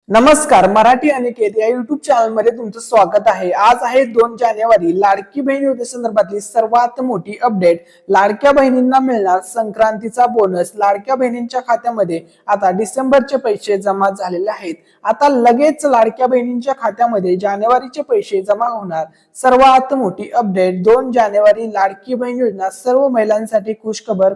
नमस्कार, मराठी अनिकेत या YouTube channel मध्ये तुमचं स्वागत आहे। आज आहे 2 जानेवारी। लाडकी बहीण योजनेसंदर्भातली सर्वात मोठी अपडेट। लाडक्या बहिणींना मिळणार संक्रांतीचा बोनस। लाडक्या बहिणींच्या खात्यामध्ये आता डिसेंबरचे पैसे जमा झालेले आहेत। आता लगेच लाडक्या बहिणींच्या खात्यामध्ये जानेवारीचे पैसे जमा होणार। सर्वात मोठी अपडेट 2 जानेवारी लाडकी बहीण योजना सर्व महिलांसाठी खुशखबर।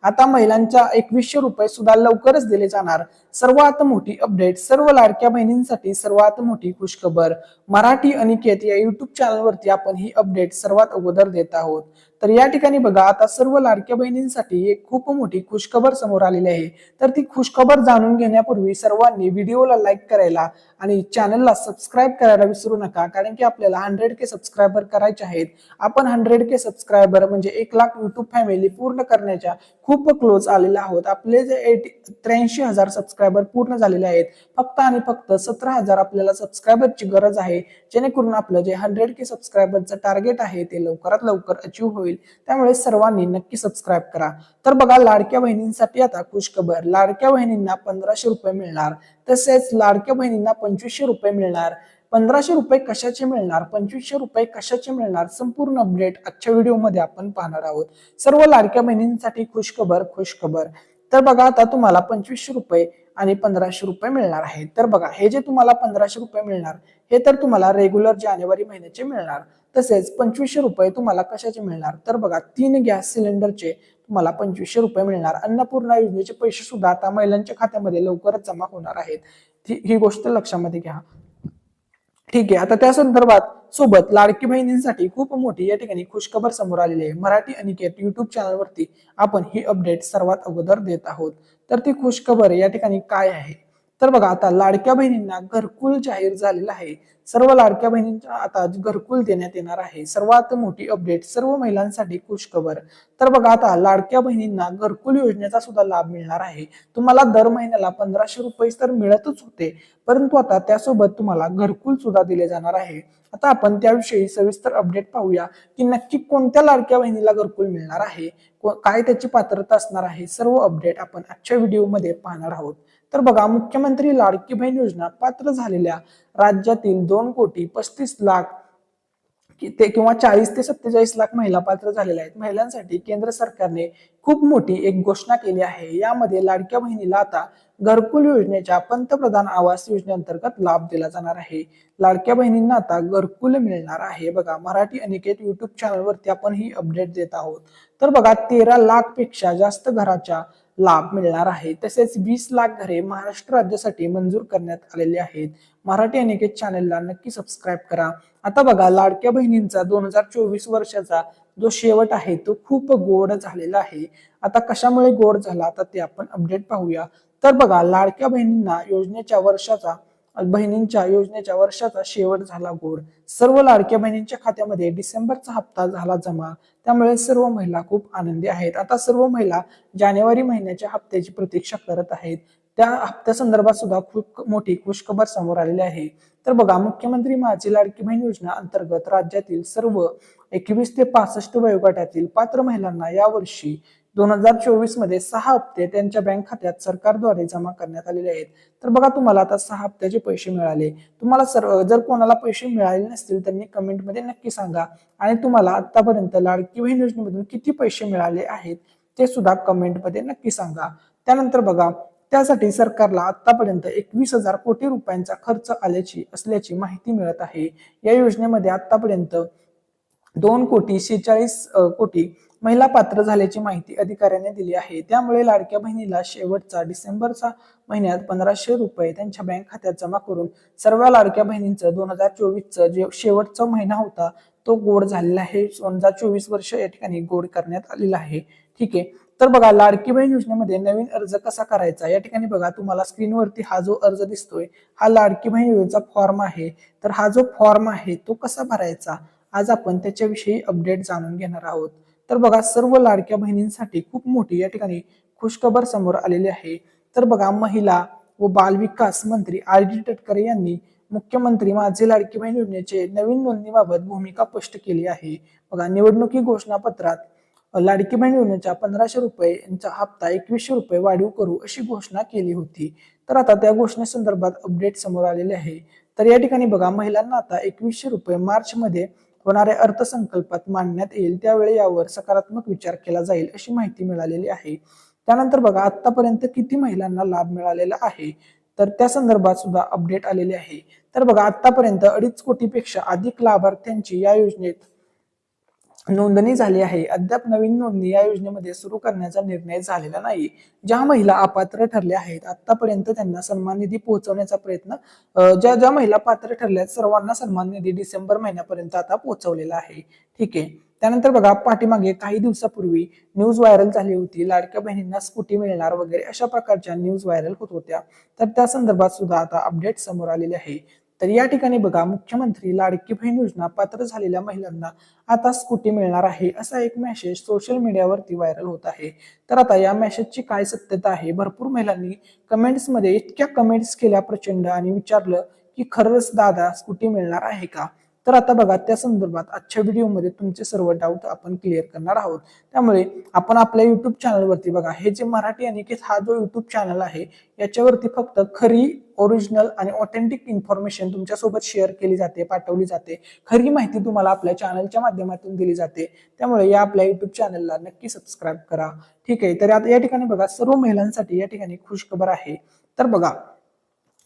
आता महिलांच्या 2100 रुपये सुद्धा लवकरच दिले जाणार। सर्वात मोठी अपडेट सर्व लाडक्या बहिणींसाठी सर्वात मोठी खुशखबर। मराठी अनिकेत या युट्यूब चॅनलवरती आपण ही अपडेट सर्वात अगोदर देत आहोत। तर या ठिकाणी बघा, आता सर्व लाडक्या बहिणींसाठी एक खूप मोठी खुशखबर समोर आलेली आहे। तर ती खुशखबर जाणून घेण्यापूर्वी सर्वांनी व्हिडिओला लाईक करायला आणि चॅनलला सबस्क्राइब करायला विसरू नका, कारण की आपल्याला 100K सबस्क्रायबर करायचे आहेत। आपण 100K सबस्क्रायबर म्हणजे 1 लाख युट्यूब फॅमिली पूर्ण करण्याच्या खूप क्लोज आलेले आहोत। आपले जे 83,000 सबस्क्रायबर पूर्ण झालेले आहेत। फक्त आणि फक्त 17,000 आपल्याला सबस्क्रायबरची गरज आहे, जेणेकरून आपलं जे 100K सबस्क्रायबरचं टार्गेट आहे ते लवकरात लवकर अचीव होईल। त्यामुळे सर्वांनी नक्की सबस्क्राइब करा। तर बघा, लाडक्या बहिणींसाठी आता खुशखबर। लाडक्या बहिणींना 1500 रुपये मिळणार, तसेच लाडक्या बहिणींना 2500 रुपये मिळणार। 1500 रुपये कशाचे मिळणार, 2500 रुपये कशाचे मिळणार, संपूर्ण अपडेट आजच्या व्हिडिओमध्ये आपण पाहणार आहोत। सर्व लाडक्या बहिणींसाठी खुशखबर। तर बघा, आता तुम्हाला 2500 रुपये आणि 1500 रुपये मिळणार आहेत। तर बघा, हे जे तुम्हाला 1500 रुपये मिळणार हे तर तुम्हाला रेग्युलर जानेवारी महिन्याचे मिळणार। तसेच 2500 रुपये तुम्हाला कशाचे मिळणार, तर बघा 3 गॅस सिलेंडरचे तुम्हाला 2500 रुपये मिळणार। अन्नपूर्णा योजनेचे पैसे सुद्धा आता महिलांच्या खात्यामध्ये लवकरच जमा होणार आहेत। ही गोष्ट लक्षामध्ये घ्या। ठीक आहे, आता त्या संदर्भात सोबत लाडकी बहिणींसाठी खूप मोठी या ठिकाणी खुशखबर समोर आलेली आहे। मराठी अनिकेत युट्यूब चॅनलवरती आपण ही अपडेट सर्वात अगोदर देत आहोत। तर ती खुशखबर या ठिकाणी काय आहे, तर बघा, आता लाडक्या बहिणींना घरकुल जाहीर झालेलं आहे। सर्व लाडक्या बहिणींना आता घरकुल देण्यात येणार आहे। सर्वात मोठी अपडेट सर्व महिलांसाठी खुशखबर। तर बघा, आता लाडक्या बहिणींना घरकुल योजनेचा सुद्धा लाभ मिळणार आहे। तुम्हाला दर महिन्याला 1500 रुपये तर मिळतच होते, परंतु आता त्यासोबत तुम्हाला घरकुल सुद्धा दिले जाणार आहे। आता आपण त्याविषयी सविस्तर अपडेट पाहूया की नक्की कोणत्या लाडक्या बहिणीला घरकुल मिळणार आहे, काय त्याची पात्रता असणार आहे। सर्व अपडेट आपण आजच्या व्हिडिओमध्ये पाहणार आहोत। तर बघा, मुख्यमंत्री लाडकी बहीण योजना पात्र झालेल्या राज्यातील 2,35,00,000 ते किंवा 40 ते 47 लाख महिला पात्र झालेल्या आहेत। महिलांसाठी केंद्र सरकारने खूप मोठी एक घोषणा केली आहे। यामध्ये लाडक्या बहिणीला आता घरकुल योजनेच्या पंतप्रधान आवास योजनेअंतर्गत लाभ दिला जाणार आहे। लाडक्या बहिणींना आता घरकुल मिळणार आहे। बघा, मराठी अनिकेत युट्यूब चॅनलवरती आपण ही अपडेट देत आहोत। तर बघा, 13 लाख पेक्षा जास्त घराच्या लाभ मिळणार आहे। तसेच 20 लाख घरे महाराष्ट्र राज्यासाठी मंजूर करण्यात आलेली आहेत। मराठी अनिकेत चॅनलला नक्की सबस्क्राइब करा। आता बघा, लाडक्या बहिणींचा 2024 वर्षाचा जो शेवट आहे तो खूप गोड झालेला आहे। आता कशामुळे गोड झाला, आता ते आपण अपडेट पाहूया। तर बघा, लाडक्या बहिणींच्या योजनेच्या वर्षाचा शेवट झाला गोड। सर्व लाडक्या बहिणींच्या खात्यामध्ये डिसेंबरचा हप्ता झाला जमा। त्यामुळे सर्व महिला खूप आनंदी आहेत। आता सर्व महिला जानेवारी महिन्याच्या हप्त्याची प्रतीक्षा करत आहेत। त्या हप्त्या संदर्भात सुद्धा खूप मोठी खुशखबर समोर आलेली आहे। तर बघा, मुख्यमंत्री माझी लाडकी बहीण योजना अंतर्गत राज्यातील सर्व 21 ते 65 वयोगटातील पात्र महिलांना यावर्षी 2024 मध्ये 6 हप्ते त्यांच्या बँक खात्यात सरकारद्वारे जमा करण्यात आलेले आहेत। तर बघा, तुम्हाला आता 6 हप्त्याचे पैसे मिळाले। तुम्हाला जर कोणाला पैसे मिळाले नसतील त्यांनी कमेंटमध्ये नक्की सांगा, आणि तुम्हाला आतापर्यंत लाडकी बहीण योजनेमधून किती पैसे मिळाले आहेत ते सुद्धा कमेंटमध्ये नक्की सांगा। त्यानंतर बघा, त्यासाठी सरकारला आतापर्यंत 21,000 कोटी रुपयांचा खर्च असल्याची माहिती मिळत आहे। या योजनेमध्ये आतापर्यंत 2,46,00,000 महिला पात्र झाल्याची माहिती अधिकाऱ्यांनी दिली आहे। त्यामुळे लाडक्या बहिणीला शेवटचा डिसेंबरचा महिन्यात 1500 रुपये त्यांच्या बँक खात्यात जमा करून सर्व लाडक्या बहिणींचं 2024चं जे शेवटचा महिना होता तो गोड झालेला आहे। 2024 वर्ष या ठिकाणी गोड करण्यात आलेला आहे। ठीक आहे, तर बघा, लाडकी बहीण योजनेमध्ये नवीन अर्ज कसा करायचा, या ठिकाणी बघा, तुम्हाला स्क्रीनवरती हा जो अर्ज दिसतोय हा लाडकी बहीण योजनेचा फॉर्म आहे। तर हा जो फॉर्म आहे तो कसा भरायचा, आज आपण त्याच्याविषयी अपडेट जाणून घेणार आहोत। तर बघा, सर्व लाडक्या बहिणींसाठी खूप मोठी या ठिकाणी खुशखबर समोर आलेली आहे। तर बघा, महिला व बाल विकास मंत्री RD तटकरे यांनी मुख्यमंत्री माझी लाडकी बहीण योजनेचे नवीन नोंदणीबाबत भूमिका स्पष्ट केली आहे। बघा, निवडणुकी घोषणापत्रात लाडकी बहीण योजनेच्या 1500 रुपयांचा हप्ता 2100 रुपये वाढीव करू अशी घोषणा केली होती. तर आता त्या घोषणेसंदर्भात अपडेट समोर आलेले आहे. तर या ठिकाणी बघा, महिलांना आता 2100 रुपये मार्च मध्ये होणाऱ्या अर्थसंकल्पात मांडण्यात येईल, त्यावेळी यावर सकारात्मक विचार केला जाईल अशी माहिती मिळालेली आहे. त्यानंतर बघा, आतापर्यंत किती महिलांना लाभ मिळालेला आहे, तर त्या संदर्भात सुद्धा अपडेट आलेले आहे. तर बघा, आतापर्यंत 2.5 कोटीपेक्षा अधिक लाभार्थ्यांची या योजनेत नोंदणी झाली आहे. अद्याप नवीन नोंदणी या योजनेमध्ये सुरू करण्याचा निर्णय झालेला नाही. ज्या महिला अपात्र ठरल्या आहेत, आतापर्यंत त्यांना सन्मान निधी पोहोचवण्याचा प्रयत्न ज्या ज्या महिला पात्र ठरल्या सर्वांना सन्मान निधी डिसेंबर महिन्यापर्यंत आता पोहोचवलेला आहे. ठीक आहे. त्यानंतर बघा, पाठीमागे काही दिवसापूर्वी न्यूज व्हायरल झाली होती, लाडक्या बहिणींना स्कूटी मिळणार वगैरे अशा प्रकारच्या न्यूज व्हायरल होत होत्या. तर त्या संदर्भात सुद्धा आता अपडेट समोर आलेले आहे. तर या ठिकाणी बघा, मुख्यमंत्री लाडकी बहीण योजना पात्र झालेल्या महिलांना आता स्कूटी मिळणार आहे असा एक मेसेज सोशल मीडियावरती व्हायरल होत आहे. तर आता या मेसेजची काय सत्यता आहे? भरपूर महिलांनी कमेंट्समध्ये इतक्या कमेंट्स केल्या प्रचंड आणि विचारलं की खरंच दादा स्कूटी मिळणार आहे का? तर आता बघा, त्या संदर्भात आजच्या व्हिडिओमध्ये तुमचे सर्व डाऊट आपण क्लिअर करणार आहोत. त्यामुळे आपण आपल्या युट्यूब चॅनलवरती बघा, हे जे मराठी अनिकेत हा जो युट्यूब चॅनल आहे, याच्यावरती फक्त खरी ओरिजिनल आणि ऑथेंटिक इन्फॉर्मेशन तुमच्यासोबत शेअर केली जाते, पाठवली जाते. खरी माहिती तुम्हाला आपल्या चॅनलच्या माध्यमातून दिली जाते. त्यामुळे या आपल्या युट्यूब चॅनलला नक्की सबस्क्राईब करा. ठीक आहे. तर आता या ठिकाणी बघा, सर्व महिलांसाठी या ठिकाणी खुशखबर आहे. तर बघा,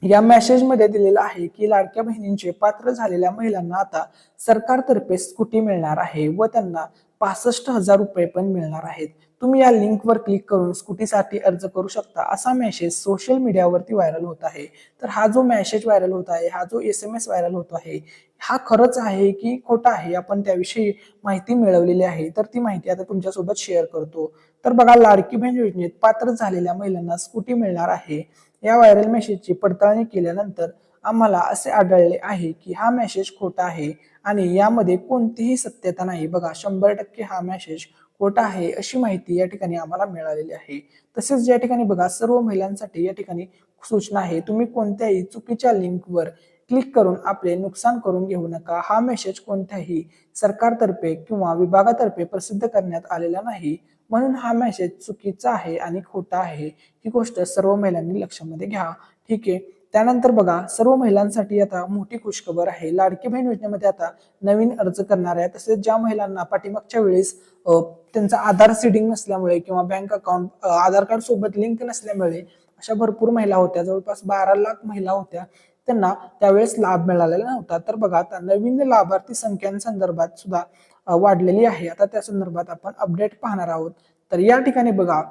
या मेसेजमध्ये दिलेलं आहे की लाडक्या बहिणींचे पात्र झालेल्या महिलांना आता सरकारतर्फे स्कूटी मिळणार आहे व त्यांना 65,000 रुपये पण मिळणार आहेत. तुम्ही या लिंकवर क्लिक करून स्कूटीसाठी अर्ज करू शकता असा मेसेज सोशल मीडियावरती व्हायरल होत आहे. तर हा जो मेसेज व्हायरल होत आहे, हा जो SMS व्हायरल होत आहे, हा खरंच आहे की खोटा आहे, आपण त्याविषयी माहिती मिळवलेली आहे. तर ती माहिती आता तुमच्यासोबत शेअर करतो. तर बघा, लाडकी बहीण योजनेत पात्र झालेल्या महिलांना स्कूटी मिळणार आहे या व्हायरल मेसेजची पडताळणी केल्यानंतर आम्हाला असे आढळले आहे की हा मेसेज खोटा आहे आणि यामध्ये कोणतीही सत्यता नाही. बघा, 100% हा मेसेज खोटा आहे अशी माहिती या ठिकाणी आम्हाला मिळालेली आहे. तसेच या ठिकाणी बघा, सर्व महिलांसाठी या ठिकाणी सूचना आहे, तुम्ही कोणत्याही चुकीच्या लिंकवर क्लिक करून आपले नुकसान करून घेऊ नका. हा मेसेज कोणत्याही सरकारतर्फे किंवा विभागातर्फे प्रसिद्ध करण्यात आलेला नाही, म्हणून हा मेसेज चुकीचा आहे आणि खोटा आहे. ही गोष्ट सर्व महिलांनी लक्षामध्ये घ्या. ठीक आहे. त्यानंतर बघा, सर्व महिलांसाठी आता मोठी खुशखबर आहे. लाडकी बहीण योजनेमध्ये आता नवीन अर्ज करणाऱ्या तसेच ज्या महिलांना पाठीमागच्या वेळेस त्यांचा आधार सीडिंग नसल्यामुळे किंवा बँक अकाउंट आधार कार्ड सोबत लिंक नसल्यामुळे अशा भरपूर महिला होत्या, जवळपास 12 लाख महिला होत्या, त्यांना त्यावेळेस लाभ मिळालेला नव्हता. तर बघा, आता नवीन लाभार्थी संख्यांसंदर्भात सुद्धा वाढलेली आहे. आता त्या संदर्भात आपण अपडेट पाहणार आहोत. तर या ठिकाणी बघा,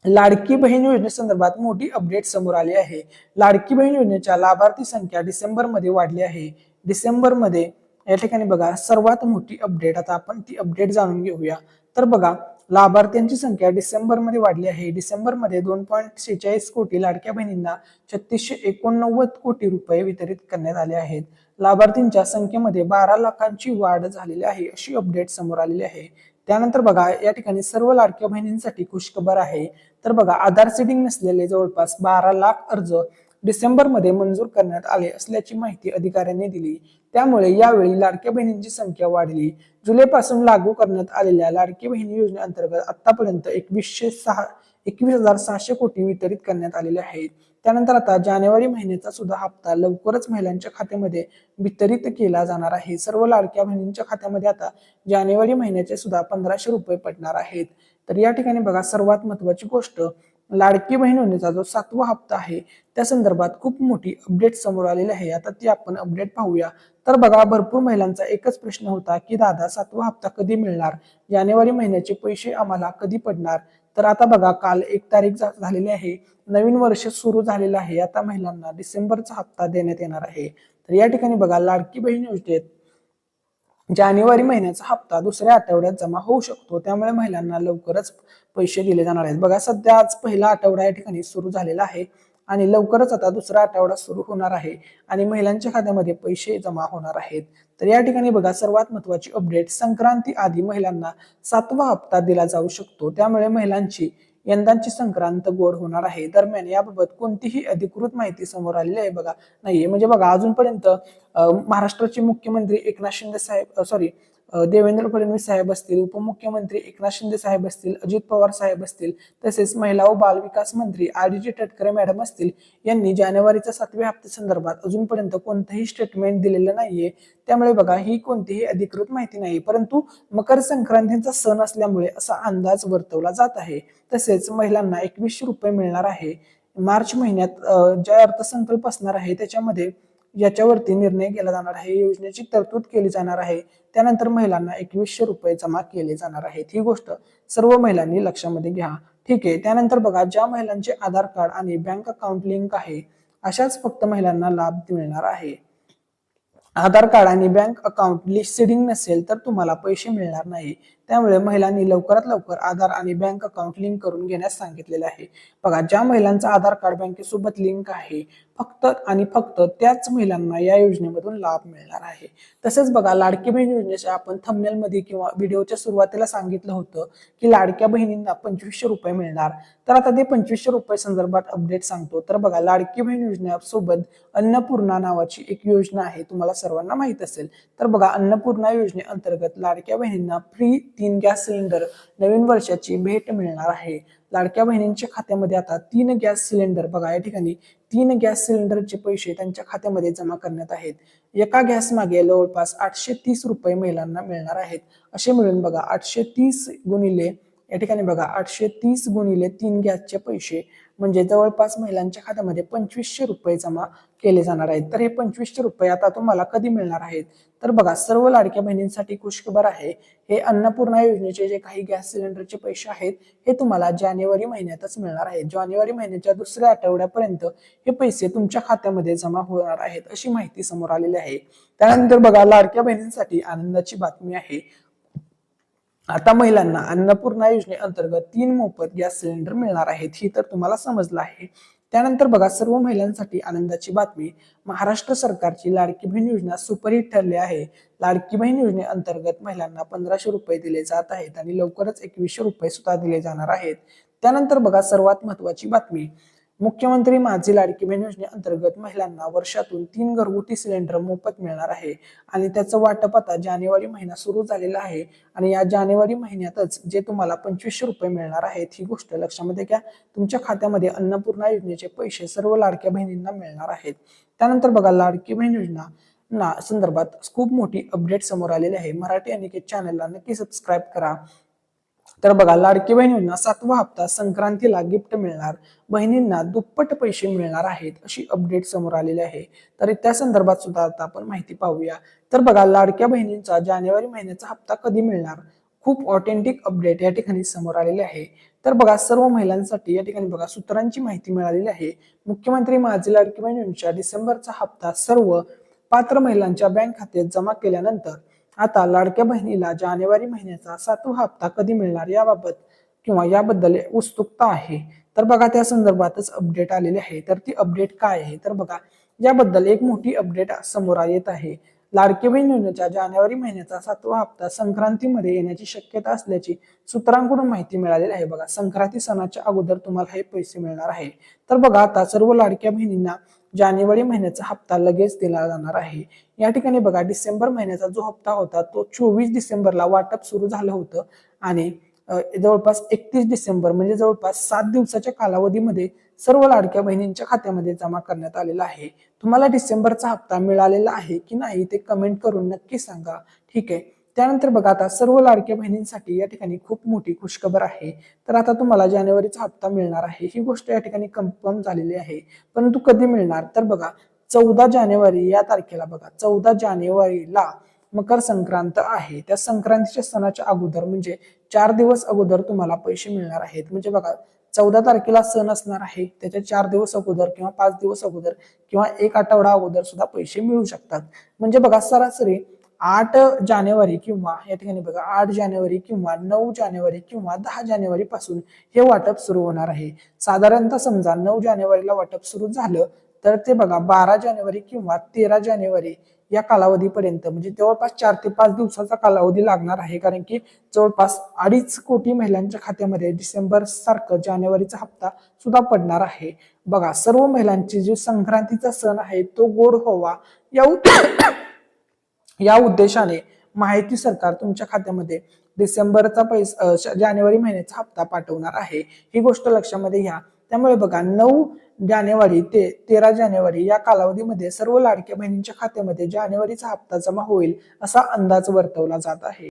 लाडकी बहीण योजनेसंदर्भात मोठी अपडेट समोर आली आहे. लाडकी बहीण योजनेच्या लाभार्थी संख्या डिसेंबरमध्ये वाढली आहे. डिसेंबरमध्ये या ठिकाणी बघा, सर्वात मोठी अपडेट, आता आपण ती अपडेट जाणून घेऊया. तर बघा, लाभार्थ्यांची संख्या डिसेंबरमध्ये वाढली आहे. डिसेंबरमध्ये 2.46 कोटी लाडक्या बहिणींना 3689 कोटी रुपये वितरित करण्यात आले आहेत. लाभार्थींच्या संख्येमध्ये 12 लाखांची वाढ झालेली आहे अशी अपडेट समोर आलेली आहे. त्यानंतर बघा, या ठिकाणी सर्व लाडक्या बहिणींसाठी खुशखबर आहे. तर बघा, आधार सीडिंग नसलेले जवळपास 12 लाख अर्ज डिसेंबरमध्ये मंजूर करण्यात आले असल्याची माहिती अधिकाऱ्यांनी दिली. त्यामुळे यावेळी लाडक्या बहिणींची संख्या वाढली. जुलैपासून लागू करण्यात आलेल्या लाडकी बहिणी योजनेअंतर्गत आतापर्यंत 21,600 कोटी वितरित करण्यात आलेले आहेत. त्यानंतर आता जानेवारी महिन्याचा सुद्धा हप्ता लवकरच महिलांच्या खात्यामध्ये वितरित केला जाणार आहे. सर्व लाडक्या बहिणींच्या खात्यामध्ये आता जानेवारी महिन्याचे सुद्धा 1500 रुपये पडणार आहेत. तर या ठिकाणी बघा, सर्वात महत्वाची गोष्ट, लाडकी बहीण योजनेचा जो 7वा हप्ता आहे त्या संदर्भात खूप मोठी अपडेट समोर आलेली आहे. आता ती आपण अपडेट पाहूया. तर बघा, भरपूर महिलांचा एकच प्रश्न होता की दादा 7वा हप्ता कधी मिळणार, जानेवारी महिन्याचे पैसे आम्हाला कधी पडणार. तर आता बघा, काल 1 तारीख झालेली आहे, नवीन वर्ष सुरू झालेलं आहे. आता महिलांना डिसेंबरचा हप्ता देण्यात येणार आहे. तर या ठिकाणी बघा, लाडकी बहीण योजनेत जानेवारी महिन्याचा हप्ता दुसऱ्या आठवड्यात जमा होऊ शकतो. त्यामुळे महिलांना लवकरच पैसे दिले जाणार आहेत. बघा, सध्या आज पहिला आठवडा या ठिकाणी सुरू झालेला आहे आणि लवकरच आता दुसरा आठवडा सुरू होणार आहे आणि महिलांच्या खात्यामध्ये पैसे जमा होणार आहेत. तर या ठिकाणी बघा, सर्वात महत्वाची अपडेट, संक्रांती आधी महिलांना 7वा हप्ता दिला जाऊ शकतो. त्यामुळे महिलांची यंदाची संक्रांत गोड होणार आहे. दरम्यान याबाबत कोणतीही अधिकृत माहिती समोर आलेली आहे बघा नाहीये. म्हणजे बघा, अजूनपर्यंत महाराष्ट्राचे मुख्यमंत्री एकनाथ शिंदे साहेब देवेंद्र फडणवीस साहेब असतील, उपमुख्यमंत्री एकनाथ शिंदे साहेब असतील, अजित पवार साहेब असतील, तसेच महिला व बाल विकास मंत्री आदिती तटकरे मॅडम असतील, यांनी जानेवारीच्या 7व्या हप्त्यासंदर्भात अजूनपर्यंत कोणतंही स्टेटमेंट दिलेलं नाहीये. त्यामुळे बघा ही कोणतीही अधिकृत माहिती नाही, परंतु मकर संक्रांतीचा सण असल्यामुळे असा अंदाज वर्तवला जात आहे. तसेच महिलांना 2100 रुपये मिळणार आहे. मार्च महिन्यात ज्या अर्थसंकल्प असणार आहे त्याच्यामध्ये याच्यावरती निर्णय केला जाणार आहे, योजनेची तरतूद केली जाणार आहे. त्यानंतर महिलांना 2100 रुपये जमा केले जाणार आहेत. ही गोष्ट सर्व महिलांनी लक्षामध्ये घ्या. ठीक आहे. त्यानंतर बघा, ज्या महिलांचे आधार कार्ड आणि बँक अकाउंट लिंक आहे अशाच फक्त महिलांना लाभ मिळणार आहे. आधार कार्ड आणि बँक अकाउंट लिस्टिंग नसेल तर तुम्हाला पैसे मिळणार नाही. त्यामुळे महिलांनी लवकरात लवकर आधार आणि बँक अकाउंट लिंक करून घेण्यास सांगितलेले आहे. बघा, ज्या महिलांचा आधार कार्ड बँकेसोबत लिंक आहे फक्त आणि फक्त त्याच महिलांना या योजनेमधून लाभ मिळणार आहे. तसेच बघा, लाडकी बहीण योजनेच्या आपण थंबनेल मध्ये किंवा व्हिडिओच्या सुरुवातीला सांगितलं होतं की लाडक्या बहिणींना 2500 रुपये मिळणार. तर आता ते 2500 रुपये संदर्भात अपडेट सांगतो. तर बघा, लाडकी बहीण योजनेसोबत अन्नपूर्णा नावाची एक योजना आहे, तुम्हाला सर्वांना माहित असेल. तर बघा, अन्नपूर्णा योजनेअंतर्गत लाडक्या बहिणींना फ्री 3 गॅस सिलेंडर नवीन वर्षाची भेट मिळणार आहे. लाडक्या बहिणींच्या खात्यामध्ये आता 3 गॅस सिलेंडर, बघा या ठिकाणी 3 गॅस सिलेंडरचे पैसे त्यांच्या खात्यामध्ये जमा करण्यात आहेत. एका गॅस मागे जवळपास 830 रुपये महिलांना मिळणार आहेत. असे मिळून बघा 830 गुणिले या ठिकाणी बघा 830 गुणिले 3 गॅसचे पैसे म्हणजे जवळपास महिलांच्या खात्यामध्ये 2500 रुपये जमा केले जाणार आहेत. तर हे 2500 रुपये आता तुम्हाला कधी मिळणार आहेत? तर बघा, सर्व लाडक्या बहिणींसाठी खुशखबर आहे. हे अन्नपूर्णा योजनेचे जे काही गॅस सिलेंडरचे पैसे आहेत हे तुम्हाला जानेवारी महिन्यातच मिळणार आहेत. जानेवारी महिन्याच्या दुसऱ्या आठवड्यापर्यंत हे पैसे तुमच्या खात्यामध्ये जमा होणार आहेत, अशी माहिती समोर आलेली आहे. त्यानंतर बघा, लाडक्या बहिणींसाठी आनंदाची बातमी आहे. आता महिलांना अन्नपूर्णा योजनेअंतर्गत 3 मोफत गॅस सिलेंडर मिळणार आहेत. ही तर तुम्हाला समजलं आहे. त्यानंतर बघा, सर्व महिलांसाठी आनंदाची बातमी. महाराष्ट्र सरकारची लाडकी बहीण योजना सुपरहिट ठरली आहे. लाडकी बहीण योजनेअंतर्गत महिलांना 1500 रुपये दिले जात आहेत आणि लवकरच 2100 रुपये सुद्धा दिले जाणार आहेत. त्यानंतर बघा, सर्वात महत्वाची बातमी. मुख्यमंत्री माझी लाडकी बहीण योजनेअंतर्गत महिलांना वर्षातून 3 घरगुती सिलेंडर मोफत मिळणार आहे आणि त्याचं वाटप आता जानेवारी महिना सुरू झालेला आहे आणि या जानेवारी महिन्यातच जे तुम्हाला 2500 रुपये मिळणार आहेत, ही गोष्ट लक्षामध्ये घ्या. तुमच्या खात्यामध्ये अन्नपूर्णा योजनेचे पैसे सर्व लाडक्या बहिणींना मिळणार आहेत. त्यानंतर बघा, लाडकी बहीण योजना संदर्भात खूप मोठी अपडेट समोर आलेली आहे. मराठी अनिकेत चॅनलला नक्की सबस्क्राईब करा. तर बघा, लाडकी बहीण योजना 7वा हप्ता संक्रांतीला गिफ्ट मिळणार, बहिणींना दुप्पट पैसे मिळणार आहेत, अशी अपडेट समोर आलेली आहे. तर त्या संदर्भात सुद्धा आता आपण माहिती पाहूया. तर बघा, लाडक्या बहिणींचा जानेवारी महिन्याचा हप्ता कधी मिळणार, खूप ऑथेंटिक अपडेट या ठिकाणी समोर आलेले आहे. तर बघा, सर्व महिलांसाठी या ठिकाणी बघा सूत्रांची माहिती मिळालेली आहे. मुख्यमंत्री माझी लाडकी बहीण योजनेच्या डिसेंबरचा हप्ता सर्व पात्र महिलांच्या बँक खात्यात जमा केल्यानंतर आता लाडक्या बहिणीला जानेवारी महिन्याचा 7वा हप्ता कधी मिळणार याबाबत किंवा याबद्दल उत्सुकता आहे. तर बघा, त्या संदर्भातच अपडेट आलेली आहे. तर ती अपडेट काय आहे? तर बघा, याबद्दल एक मोठी अपडेट समोर येत आहे. लाडकी बहीण योजनेच्या जानेवारी महिन्याचा 7वा हप्ता संक्रांतीमध्ये येण्याची शक्यता असल्याची सूत्रांकडून माहिती मिळालेली आहे. बघा, संक्रांती सणाच्या अगोदर तुम्हाला हे पैसे मिळणार आहे. तर बघा, आता सर्व लाडक्या बहिणींना जानेवारी महिन्याचा हप्ता लगेच दिला जाणार आहे. या ठिकाणी बघा, डिसेंबर महिन्याचा जो हप्ता होता तो 24 डिसेंबरला वाटप सुरू झालं होतं आणि जवळपास 31 डिसेंबर म्हणजे जवळपास 7 दिवसाच्या कालावधीमध्ये सर्व लाडक्या बहिणींच्या खात्यामध्ये जमा करण्यात आलेला आहे. तुम्हाला डिसेंबरचा हप्ता मिळालेला आहे की नाही ते कमेंट करून नक्की सांगा. ठीक आहे. त्यानंतर बघा, आता सर्व लाडक्या बहिणींसाठी या ठिकाणी खूप मोठी खुशखबर आहे. तर आता तुम्हाला जानेवारीचा हप्ता मिळणार आहे, ही गोष्ट या ठिकाणी कन्फर्म झालेली आहे. परंतु कधी मिळणार? तर बघा, 14 जानेवारी या तारखेला बघा, 14 जानेवारीला मकर संक्रांत आहे. त्या संक्रांतीच्या सणाच्या अगोदर म्हणजे 4 दिवस अगोदर तुम्हाला पैसे मिळणार आहेत. म्हणजे बघा, 14 तारखेला सण असणार आहे, त्याच्या 4 दिवस अगोदर किंवा 5 दिवस अगोदर किंवा 1 आठवडा अगोदर सुद्धा पैसे मिळू शकतात. म्हणजे बघा, सरासरी 8 जानेवारी किंवा या ठिकाणी बघा 8 जानेवारी किंवा 9 जानेवारी किंवा 10 जानेवारी पासून हे वाटप सुरू होणार आहे. साधारणतः समजा 9 जानेवारीला वाटप सुरू झालं तर ते बघा 12 जानेवारी किंवा 13 जानेवारी या कालावधीपर्यंत म्हणजे जवळपास 4 ते 5 दिवसाचा कालावधी लागणार आहे. कारण की जवळपास 2.5 कोटी महिलांच्या खात्यामध्ये डिसेंबर सारखं जानेवारीचा हप्ता सुद्धा पडणार आहे. बघा, सर्व महिलांची जो संक्रांतीचा सण आहे तो गोड व्हावा या उद्देशाने माहिती सरकार तुमच्या खात्यामध्ये डिसेंबरचा पैसा जानेवारी महिन्याचा हप्ता पाठवणार आहे, ही गोष्ट लक्षामध्ये घ्या. त्यामुळे बघा 9 जानेवारी ते 13 जानेवारी या कालावधीमध्ये सर्व लाडक्या बहिणींच्या खात्यामध्ये जानेवारीचा हप्ता जमा होईल असा अंदाज वर्तवला जात आहे.